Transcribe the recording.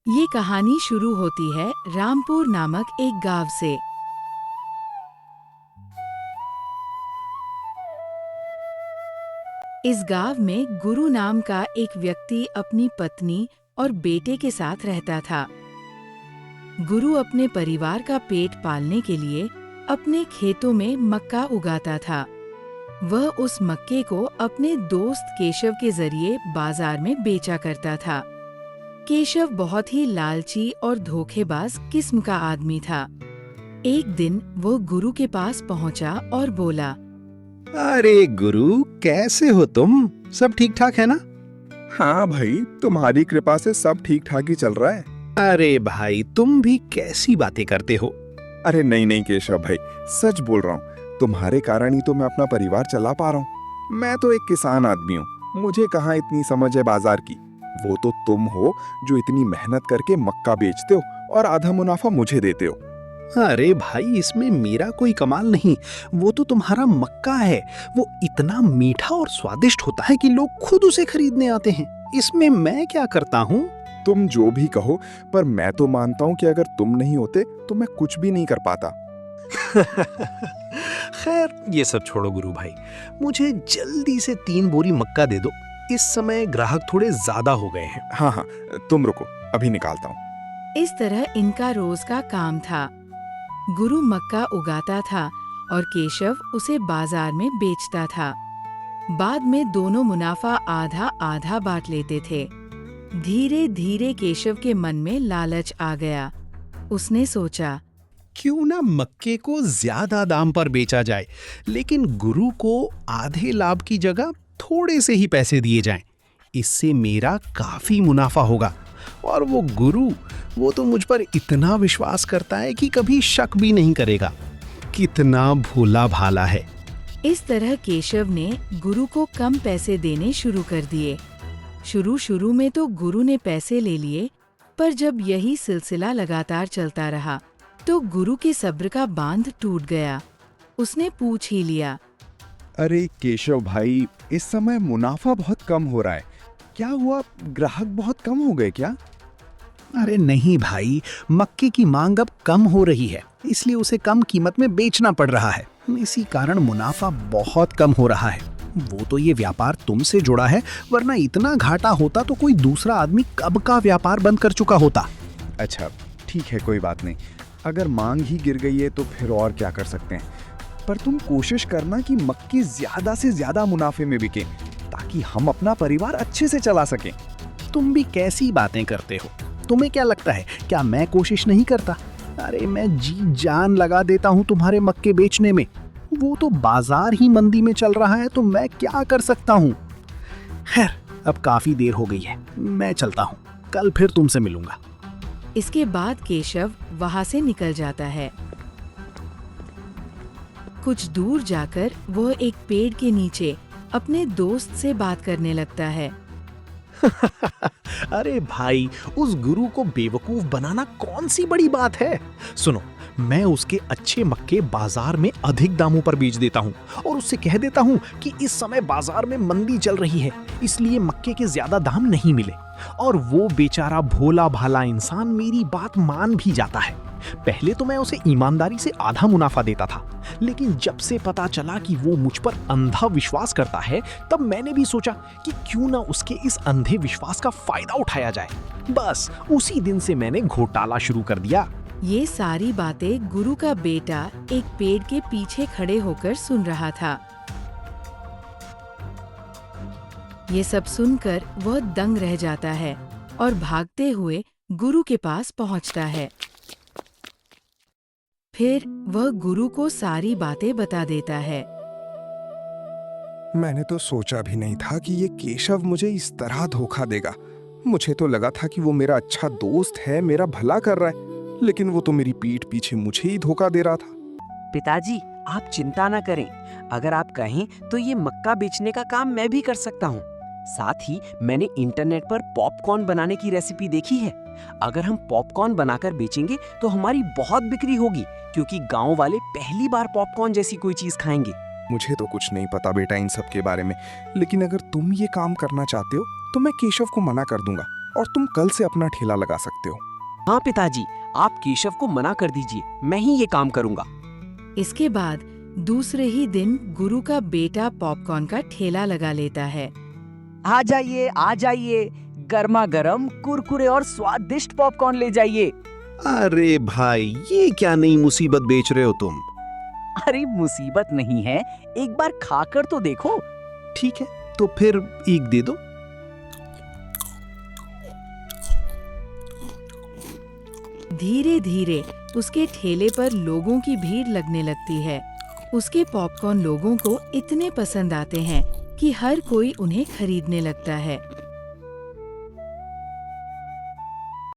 ये कहानी शुरू होती है रामपुर नामक एक गांव से। इस गांव में गुरु नाम का एक व्यक्ति अपनी पत्नी और बेटे के साथ रहता था। गुरु अपने परिवार का पेट पालने के लिए अपने खेतों में मक्का उगाता था। वह उस मक्के को अपने दोस्त केशव के जरिए बाजार में बेचा करता था। केशव बहुत ही लालची और धोखेबाज किस्म का आदमी था। एक दिन वो गुरु के पास पहुंचा और बोला, अरे गुरु, कैसे हो तुम? सब ठीक ठाक है ना? हाँ भाई, तुम्हारी कृपा से सब ठीक ठाक ही चल रहा है। अरे भाई, तुम भी कैसी बातें करते हो? अरे नहीं केशव भाई, सच बोल रहा हूँ। तुम्हारे कारण ही तो मैं अपना परिवार चला पा रहा हूँ। मैं तो एक किसान आदमी हूँ, मुझे कहाँ इतनी समझ है बाजार की। वो तो तुम हो जो इतनी मेहनत करके मक्का बेचते हो और आधा मुनाफा मुझे देते हो। अरे भाई, इसमें मेरा कोई कमाल नहीं, वो तो तुम्हारा मक्का है। वो इतना मीठा और स्वादिष्ट होता है कि लोग खुद उसे खरीदने आते हैं। इसमें मैं क्या करता हूँ? तुम जो भी कहो, पर मैं तो मानता हूँ कि अगर तुम नहीं होते तो मैं कुछ भी नहीं कर पाता। खैर, ये सब छोड़ो गुरु भाई, मुझे जल्दी से 3 बोरी मक्का दे दो। इस समय ग्राहक थोड़े ज्यादा हो गए हैं। हाँ, तुम रुको, अभी निकालता हूँ। इस तरह इनका रोज का काम था। गुरु मक्का उगाता था और केशव उसे बाजार में बेचता था। बाद में दोनों मुनाफा आधा आधा बांट लेते थे। धीरे धीरे केशव के मन में लालच आ गया। उसने सोचा, क्यों ना मक्के को ज्यादा दाम पर बेचा जाए, लेकिन गुरु को आधे लाभ की जगह थोड़े से ही पैसे दिए जाएं। इससे मेरा काफी मुनाफा होगा। और वो गुरु, वो तो मुझ पर इतना विश्वास करता है कि कभी शक भी नहीं करेगा। कितना भोला भाला है। इस तरह केशव ने गुरु को कम पैसे देने शुरू कर दिए। शुरू में तो गुरु ने पैसे ले लिए, पर जब यही सिलसिला लगातार चलता रहा तो गुरु के सब्र का बांध टूट गया। उसने पूछ ही लिया, अरे केशव भाई, इस समय मुनाफा बहुत कम हो रहा है। क्या हुआ, ग्राहक बहुत कम हो गए क्या? अरे नहीं भाई, मक्के की मांग अब कम हो रही है, इसलिए उसे कम कीमत में बेचना पड़ रहा है। इसी कारण मुनाफा बहुत कम हो रहा है। वो तो ये व्यापार तुमसे जुड़ा है, वरना इतना घाटा होता तो कोई दूसरा आदमी कब का व्यापार बंद कर चुका होता। अच्छा ठीक है, कोई बात नहीं। अगर मांग ही गिर गई है तो फिर और क्या कर सकते हैं। पर तुम कोशिश करना कि मक्की ज्यादा से ज्यादा मुनाफे में बिके, ताकि हम अपना परिवार अच्छे से चला सकें। तुम भी कैसी बातें करते हो? तुम्हें क्या लगता है, क्या मैं कोशिश नहीं करता? अरे मैं जी जान लगा देता हूँ तुम्हारे मक्के बेचने में। वो तो बाजार ही मंदी में चल रहा है, तो मैं क्या कर सकता हूँ। खैर, अब काफी देर हो गई है, मैं चलता हूँ। कल फिर तुमसे मिलूंगा। इसके बाद केशव वहां से निकल जाता है। कुछ दूर जाकर वह एक पेड़ के नीचे अपने दोस्त से बात करने लगता है। अरे भाई, उस गुरु को बेवकूफ बनाना कौन सी बड़ी बात है। सुनो, मैं उसके अच्छे मक्के बाजार में अधिक दामों पर बेच देता हूँ और उससे कह देता हूँ कि इस समय बाजार में मंदी चल रही है, इसलिए मक्के के ज्यादा दाम नहीं मिले। और वो बेचारा भोला भाला इंसान मेरी बात मान भी जाता है। पहले तो मैं उसे ईमानदारी से आधा मुनाफा देता था, लेकिन जब से पता चला कि वो मुझ पर अंधा विश्वास करता है, तब मैंने भी सोचा कि क्यों ना उसके इस अंधे विश्वास का फायदा उठाया जाए। बस उसी दिन से मैंने घोटाला शुरू कर दिया। ये सारी बातें गुरु का बेटा एक पेड़ के पीछे खड़े होकर सुन रहा था। ये सब सुनकर वह दंग रह जाता है और भागते हुए गुरु के पास पहुंचता है। फिर वह गुरु को सारी बातें बता देता है। मैंने तो सोचा भी नहीं था कि ये केशव मुझे इस तरह धोखा देगा। मुझे तो लगा था कि वो मेरा अच्छा दोस्त है, मेरा भला कर रहा है, लेकिन वो तो मेरी पीठ पीछे मुझे ही धोखा दे रहा था। पिताजी, आप चिंता न करें। अगर आप कहें तो ये मक्का बेचने का काम मैं भी कर सकता हूँ। साथ ही मैंने इंटरनेट पर पॉपकॉर्न बनाने की रेसिपी देखी है। अगर हम पॉपकॉर्न बनाकर बेचेंगे तो हमारी बहुत बिक्री होगी, क्योंकि गांव वाले पहली बार पॉपकॉर्न जैसी कोई चीज खाएंगे। मुझे तो कुछ नहीं पता बेटा इन सब के बारे में, लेकिन अगर तुम ये काम करना चाहते हो तो मैं केशव को मना कर दूंगा। और तुम कल से अपना ठेला लगा सकते हो। हाँ पिताजी, आप केशव को मना कर दीजिए, मैं ही ये काम करूंगा। इसके बाद दूसरे ही दिन गुरु का बेटा पॉपकॉर्न का ठेला लगा लेता है। आ जाइए, गर्मा गर्म कुरकुरे और स्वादिष्ट पॉपकॉर्न ले जाइए। अरे भाई, ये क्या नई मुसीबत बेच रहे हो तुम? अरे मुसीबत नहीं है, एक बार खाकर तो देखो। ठीक है, तो फिर एक दे दो। धीरे धीरे उसके ठेले पर लोगों की भीड़ लगने लगती है। उसके पॉपकॉर्न लोगों को इतने पसंद आते हैं कि हर कोई उन्हें खरीदने लगता है।